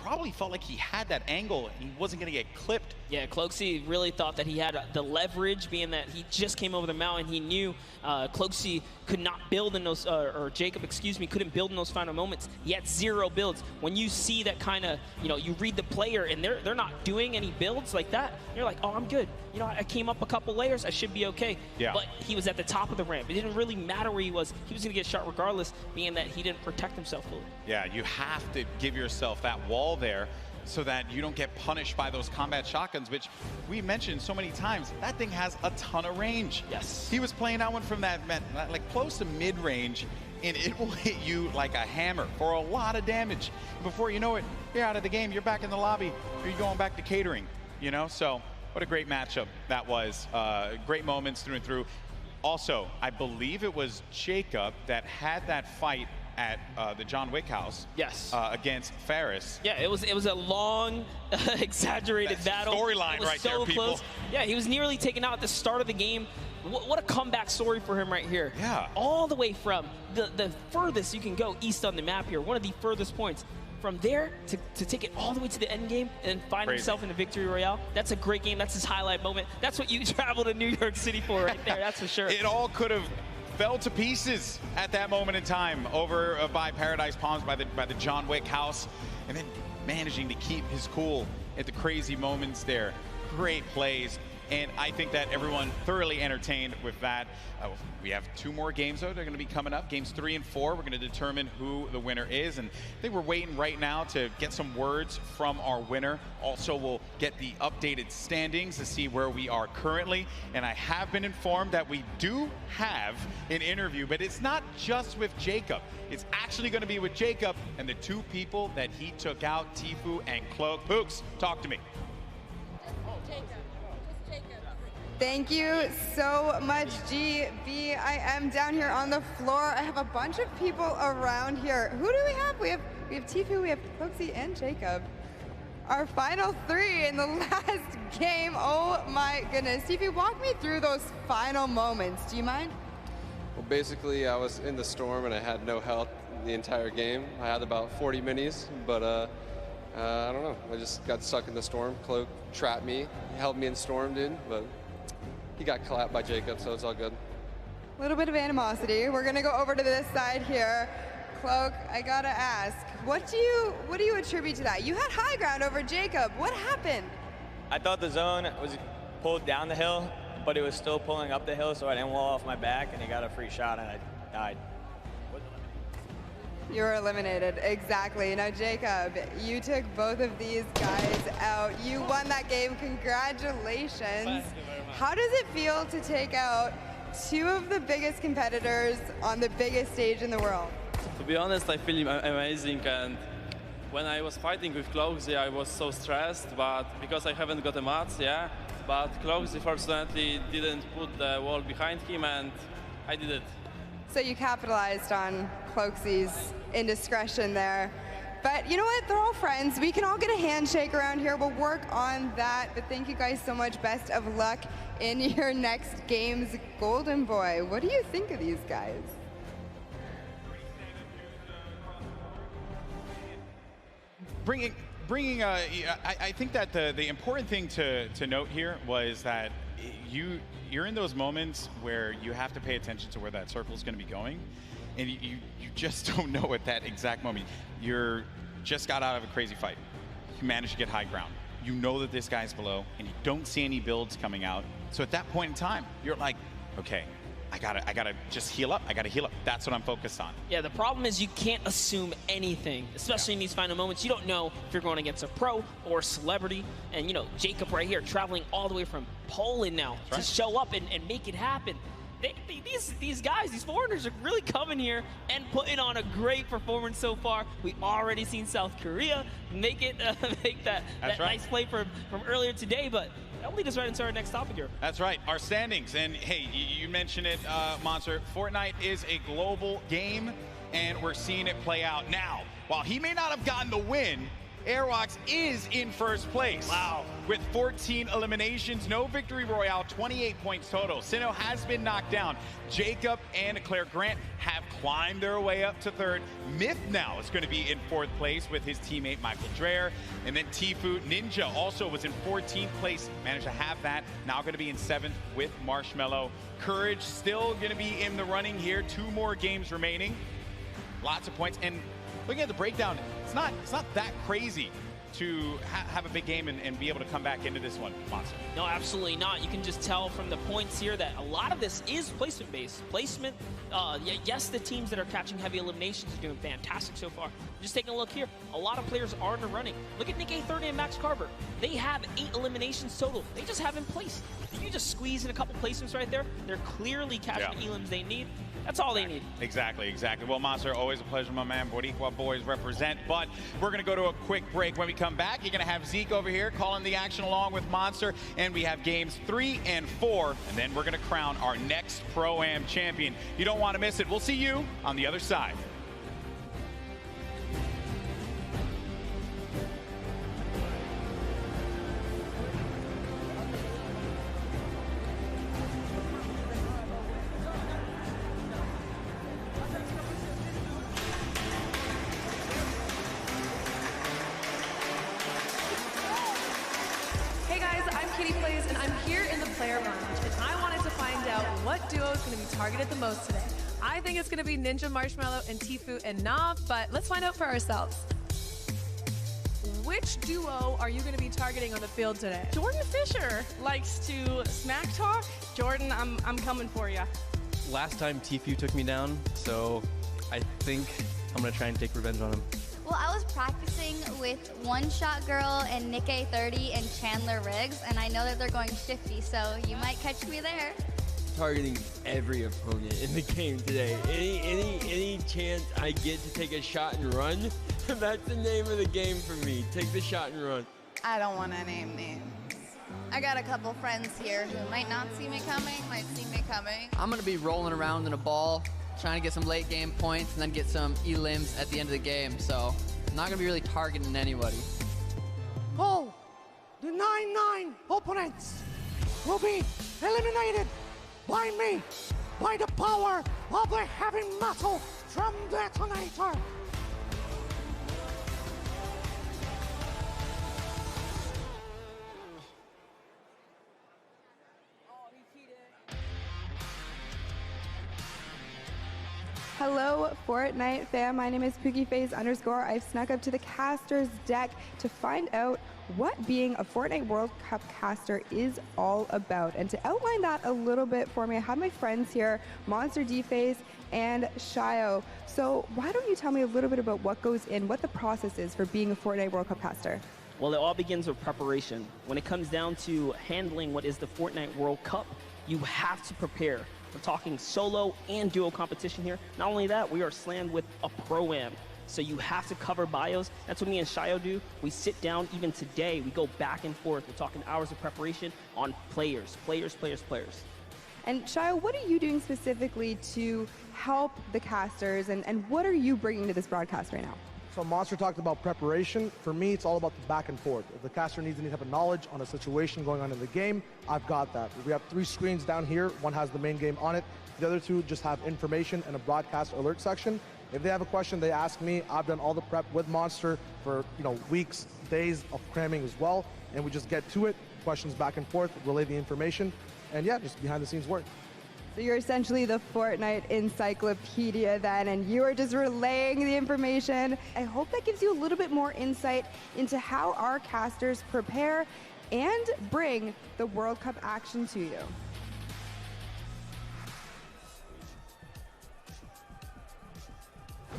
probably felt like he had that angle and he wasn't going to get clipped. Yeah, Cloakzy really thought that he had the leverage, being that he just came over the mountain. He knew Cloakzy could not build in those, or Jacob, excuse me, couldn't build in those final moments. He had 0 builds. When you see that kind of, you read the player and they're not doing any builds like that, you're like, oh, I'm good. I came up a couple layers, I should be okay. Yeah. But he was at the top of the ramp. It didn't really matter where he was going to get shot regardless, being that he didn't protect himself fully. Yeah, you have to give yourself that wall there so that you don't get punished by those combat shotguns, which we mentioned so many times. That thing has a ton of range. Yes. He was playing that one from that, like close to mid-range, and it will hit you like a hammer for a lot of damage. Before you know it, you're out of the game, you're back in the lobby, or you're going back to catering, So what a great matchup that was. Great moments through and through. Also, I believe it was Jacob that had that fight at the John Wick house. Yes. Against Ferris. Yeah, it was a long, exaggerated battle. Storyline right so there, people. Close. Yeah, he was nearly taken out at the start of the game. What a comeback story for him right here. Yeah. All the way from the furthest you can go east on the map here, one of the furthest points. From there to take it all the way to the end game and find himself in the victory royale. That's a great game. That's his highlight moment. That's what you travel to New York City for right there. That's for sure. It all could have fell to pieces at that moment in time over by Paradise Palms, by the John Wick house, and then managing to keep his cool at the crazy moments there. Great plays. And I think that everyone thoroughly entertained with that. We have 2 more games, though. They're going to be coming up. Games 3 and 4. We're going to determine who the winner is. And I think we're waiting right now to get some words from our winner. Also, we'll get the updated standings to see where we are currently. And I have been informed that we do have an interview, but it's not just with Jacob. It's actually going to be with Jacob and the 2 people that he took out, Tfue and Cloak. Pooks, talk to me. Thank you so much, GB. I am down here on the floor. I have a bunch of people around here. Who do we have? We have Tfue, we have Cloakzy, and Jacob. Our final 3 in the last game. Oh my goodness. Tfue, walk me through those final moments. Do you mind? Well, basically, I was in the storm and I had no health the entire game. I had about 40 minis, but I don't know. I just got stuck in the storm. Cloak trapped me, held me in storm, dude, but he got clapped by Jacob, so it's all good. A little bit of animosity. We're gonna go over to this side here. Cloak, I gotta ask, what do you attribute to that? You had high ground over Jacob. What happened? I thought the zone was pulled down the hill, but it was still pulling up the hill, so I didn't wall off my back, and he got a free shot, and I died. You were eliminated, exactly. Now, Jacob, you took both of these guys out. You won that game, congratulations. How does it feel to take out 2 of the biggest competitors on the biggest stage in the world? To be honest, I feel amazing, and when I was fighting with Cloakzy, I was so stressed, but because I haven't got a match, yeah, but Cloakzy fortunately didn't put the wall behind him, and I did it. So you capitalized on Cloakzy's indiscretion there. But you know what? They're all friends. We can all get a handshake around here. We'll work on that. But thank you guys so much. Best of luck in your next games. Golden Boy, what do you think of these guys? I think that the important thing to note here was that you're in those moments where you have to pay attention to where that circle is going to be going, and you just don't know at that exact moment. You're just got out of a crazy fight. You managed to get high ground. You know that this guy's below, and you don't see any builds coming out. So at that point in time, you're like, okay, I gotta just heal up. I gotta heal up. That's what I'm focused on. Yeah, the problem is you can't assume anything, especially in these final moments. You don't know if you're going against a pro or a celebrity. And Jacob right here, traveling all the way from Poland now to show up and make it happen. These guys, these foreigners are really coming here and putting on a great performance so far. We already seen South Korea make that nice play from earlier today, but that will lead us right into our next topic here. That's right, our standings. And hey, you mentioned it, Monster. Fortnite is a global game, and we're seeing it play out now. While he may not have gotten the win, Airwalks is in first place. Wow. With 14 eliminations, no victory royale, 28 points total. Sino has been knocked down. Jacob and Claire Grant have climbed their way up to third. Myth now is going to be in fourth place with his teammate Michael Dreher. And then Tfue Ninja also was in 14th place, managed to have that. Now going to be in 7th with Marshmello. Courage still going to be in the running here. 2 more games remaining. Lots of points. And looking at the breakdown, it's not that crazy to have a big game and be able to come back into this one, Monster. No, absolutely not. You can just tell from the points here that a lot of this is placement-based. Placement, yes, the teams that are catching heavy eliminations are doing fantastic so far. Just taking a look here, a lot of players are in the running. Look at Nick A30 and Max Carver. They have 8 eliminations total. They just haven't placed. If you just squeeze in a couple placements right there, they're clearly catching the elims they need. That's all they need. Exactly. Well, Monster, always a pleasure, my man. Boricua boys represent. But we're going to go to a quick break. When we come back, you're going to have Zeke over here calling the action along with Monster. And we have games 3 and 4. And then we're going to crown our next Pro-Am champion. You don't want to miss it. We'll see you on the other side. And I'm here in the player lounge, and I wanted to find out what duo is going to be targeted the most today. I think it's going to be Ninja, Marshmello, and Tfue and Nav, but let's find out for ourselves. Which duo are you going to be targeting on the field today? Jordan Fisher likes to smack talk. Jordan, I'm coming for you. Last time Tfue took me down, so I think I'm going to try and take revenge on him. Well, I was practicing with One Shot Girl and Nick A30 and Chandler Riggs, and I know that they're going shifty, so you might catch me there. Targeting every opponent in the game today. Any chance I get to take a shot and run, that's the name of the game for me. Take the shot and run. I don't want to name names. I got a couple friends here who might not see me coming, might see me coming. I'm going to be rolling around in a ball, trying to get some late game points and then get some elims at the end of the game. So I'm not going to be really targeting anybody. All the 9-9 opponents will be eliminated by me, by the power of the heavy metal drum detonator. Hello, Fortnite fam. My name is PookieFace_. I've snuck up to the caster's deck to find out what being a Fortnite World Cup caster is all about. And to outline that a little bit for me, I have my friends here, Monster D-Face and Shio. So why don't you tell me a little bit about what goes in, what the process is for being a Fortnite World Cup caster? Well, it all begins with preparation. When it comes down to handling what is the Fortnite World Cup, you have to prepare. We're talking solo and duo competition here. Not only that, we are slammed with a Pro-Am. So you have to cover bios. That's what me and Shio do. We sit down even today. We go back and forth. We're talking hours of preparation on players. And Shio, what are you doing specifically to help the casters, and what are you bringing to this broadcast right now? So Monster talked about preparation. For me, it's all about the back and forth. If the caster needs any type of knowledge on a situation going on in the game, I've got that. We have 3 screens down here. One has the main game on it. The other 2 just have information and a broadcast alert section. If they have a question, they ask me. I've done all the prep with Monster for weeks, days of cramming as well, and we just get to it. Questions back and forth, relay the information, and yeah, just behind the scenes work. So you're essentially the Fortnite encyclopedia then, and you are just relaying the information. I hope that gives you a little bit more insight into how our casters prepare and bring the World Cup action to you.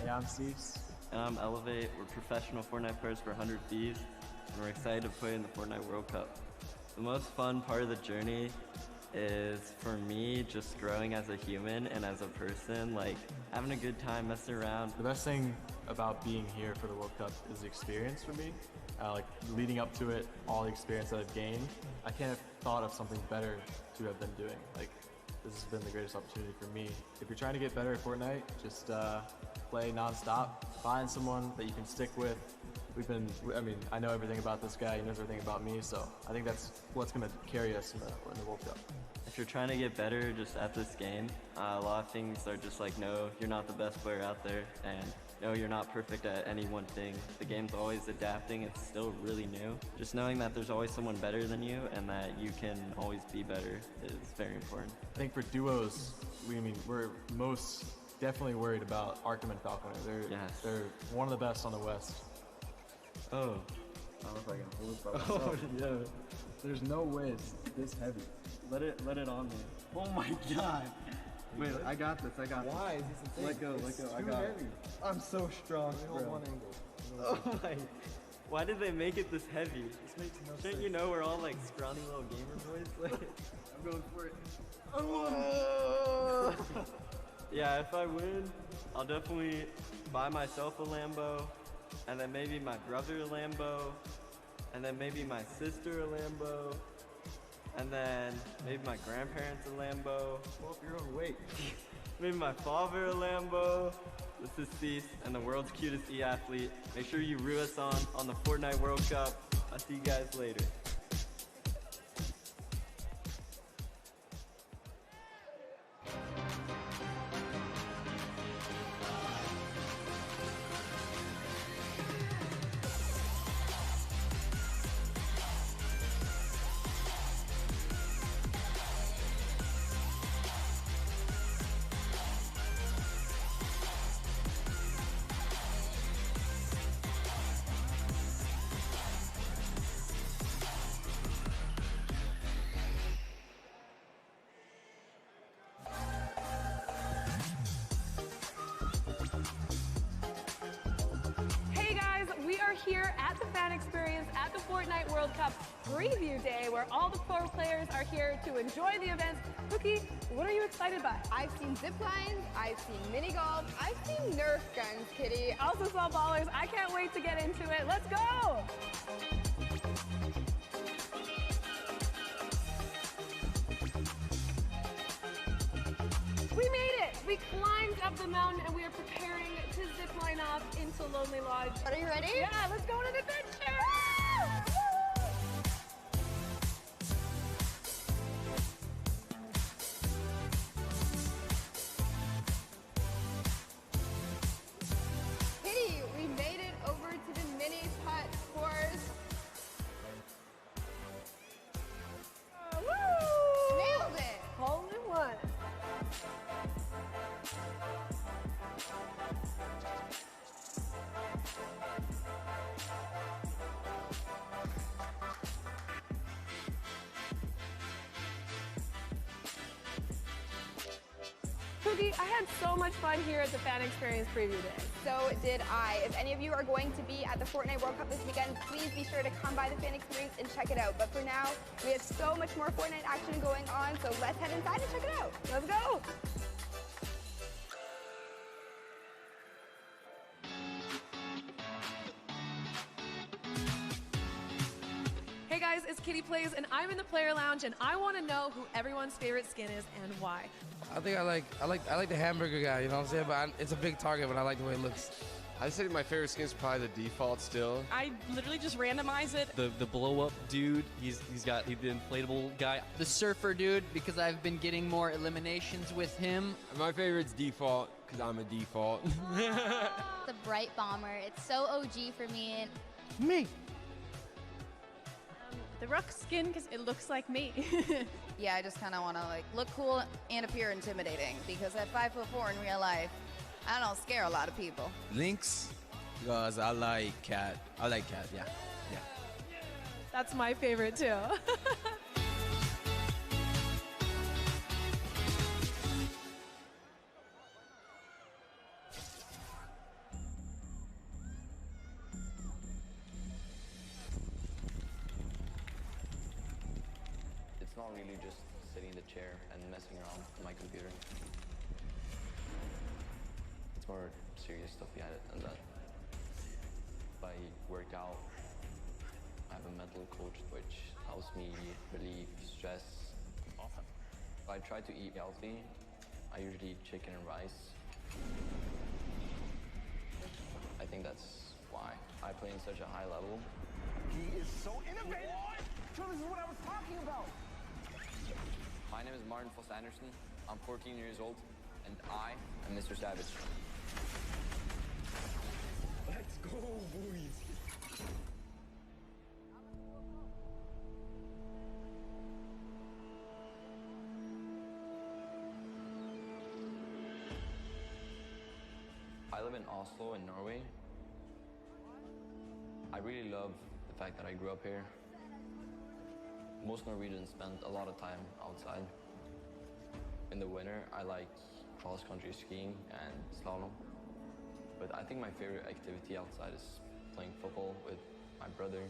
Hey, I'm Steves. And I'm Elevate. We're professional Fortnite players for 100 Thieves, and we're excited to play in the Fortnite World Cup. The most fun part of the journey is, for me, just growing as a human and as a person, like having a good time messing around. The best thing about being here for the World Cup is the experience for me. Like leading up to it, all the experience that I've gained, I can't have thought of something better to have been doing. Like, this has been the greatest opportunity for me. If you're trying to get better at Fortnite, just play non-stop. Find someone that you can stick with, I mean, I know everything about this guy, he knows everything about me, so I think that's what's going to carry us in the World Cup. If you're trying to get better just at this game, a lot of things are just like, no, you're not the best player out there, and no, you're not perfect at any one thing. The game's always adapting, it's still really new. Just knowing that there's always someone better than you and that you can always be better is very important. I think for duos, we're most definitely worried about Arkham and Falconer. They're one of the best on the West. Oh. I don't know if I can hold it by myself. Oh, yeah. There's no way it's this heavy. Let it on me. Oh my god. Wait, I got this. Why is this insane? Let go. I got it. I'm so strong, bro. One angle. Oh my. Why did they make it this heavy? This makes no sense. Shouldn't you know we're all like scrawny little gamer boys? Like, I'm going for it. Oh. Yeah, if I win, I'll definitely buy myself a Lambo, and then maybe my brother a Lambo, and then maybe my sister a Lambo, and then maybe my grandparents a Lambo. Pull up your own weight. Maybe my father a Lambo. This is Cease, and the world's cutest e-athlete. Make sure you root us on the Fortnite World Cup. I'll see you guys later. Here at the fan experience at the Fortnite World Cup preview day, where all the pro players are here to enjoy the event. Cookie, what are you excited by? I've seen zip lines, I've seen mini golf, I've seen Nerf guns, Kitty. Also saw ballers. I can't wait to get into it. Let's go! We made it! We climbed up the mountain and we are preparing to zip line off into Lonely Lodge. Are you ready? Yeah, let's go on an adventure! Kitty, we made it over to the mini putt course. Woo! Nailed it! Hole in one. Cookie, I had so much fun here at the Fan Experience Preview Day. So did I. If any of you are going to be at the Fortnite World Cup this weekend, please be sure to come by the Fan Experience and check it out. But for now, we have so much more Fortnite action going on, so let's head inside and check it out. Let's go! Hey guys, it's Kitty Plays, and I'm in the player lounge, and I want to know who everyone's favorite skin is and why. I think I like the hamburger guy, you know what I'm saying? But it's a big target, but I like the way it looks. I'd say my favorite skin is probably the default still. I literally just randomize it. The blow up dude, he's the inflatable guy. The surfer dude, because I've been getting more eliminations with him. My favorite's default, because I'm a default. The bright bomber. It's so OG for me. And me. The Rook skin, because it looks like me. Yeah, I just kind of want to like look cool and appear intimidating, because at 5'4" in real life, I don't scare a lot of people. Lynx, because I like cat. Yeah. That's my favorite too. It's not really just sitting in the chair and messing around on my computer. It's more serious stuff behind it than that. If I work out, I have a mental coach which helps me relieve stress. Awesome. If I try to eat healthy, I usually eat chicken and rice. I think that's why. I I play in such a high level. He is so innovative. So this is what I was talking about. My name is Martin Foss Anderson. I'm 14 years old, and I am Mr. Savage. Let's go, boys. I live in Oslo in Norway. I really love the fact that I grew up here. Most Norwegians spend a lot of time outside. In the winter, I like cross-country skiing and slalom. But I think my favorite activity outside is playing football with my brother.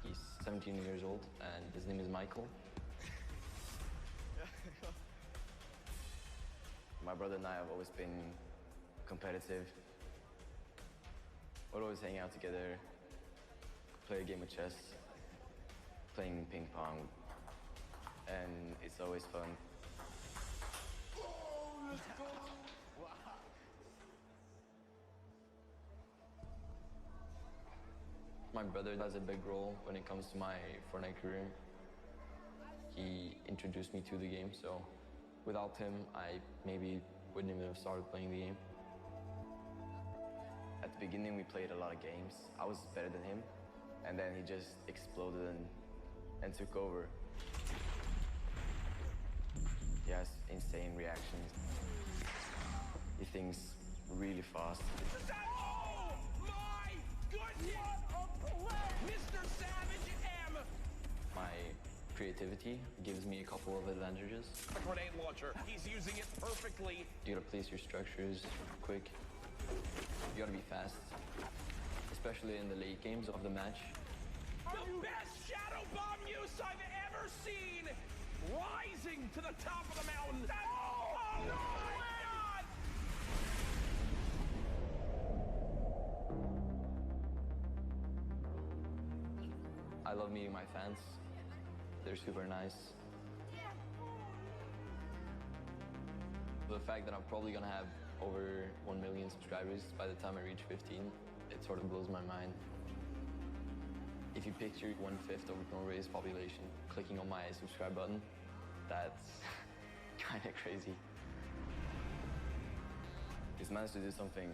He's 17 years old, and his name is Michael. My brother and I have always been competitive. We'd always hang out together, play a game of chess, playing ping pong, and it's always fun. Oh, let's go. My brother has a big role when it comes to my Fortnite career. He introduced me to the game, so without him, I maybe wouldn't even have started playing the game. At the beginning, we played a lot of games. I was better than him, and then he just exploded and took over. He has insane reactions. He thinks really fast. Oh my goodness! Mr. Savage M! My creativity gives me a couple of advantages. A grenade launcher. He's using it perfectly. You gotta place your structures quick. You gotta be fast, especially in the late games of the match. The best shadow bomb use I've ever seen! Rising to the top of the mountain. Oh my God! I love meeting my fans. They're super nice. The fact that I'm probably gonna have over 1 million subscribers by the time I reach 15, it sort of blows my mind. If you picture 1/5 of Norway's population clicking on my subscribe button, that's kind of crazy. He's managed to do something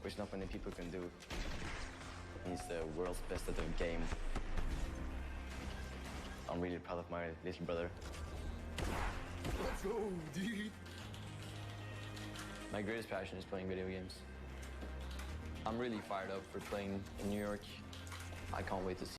which not many people can do. He's the world's best at the game. I'm really proud of my little brother. Let's go, dude. My greatest passion is playing video games. I'm really fired up for playing in New York. I can't wait to see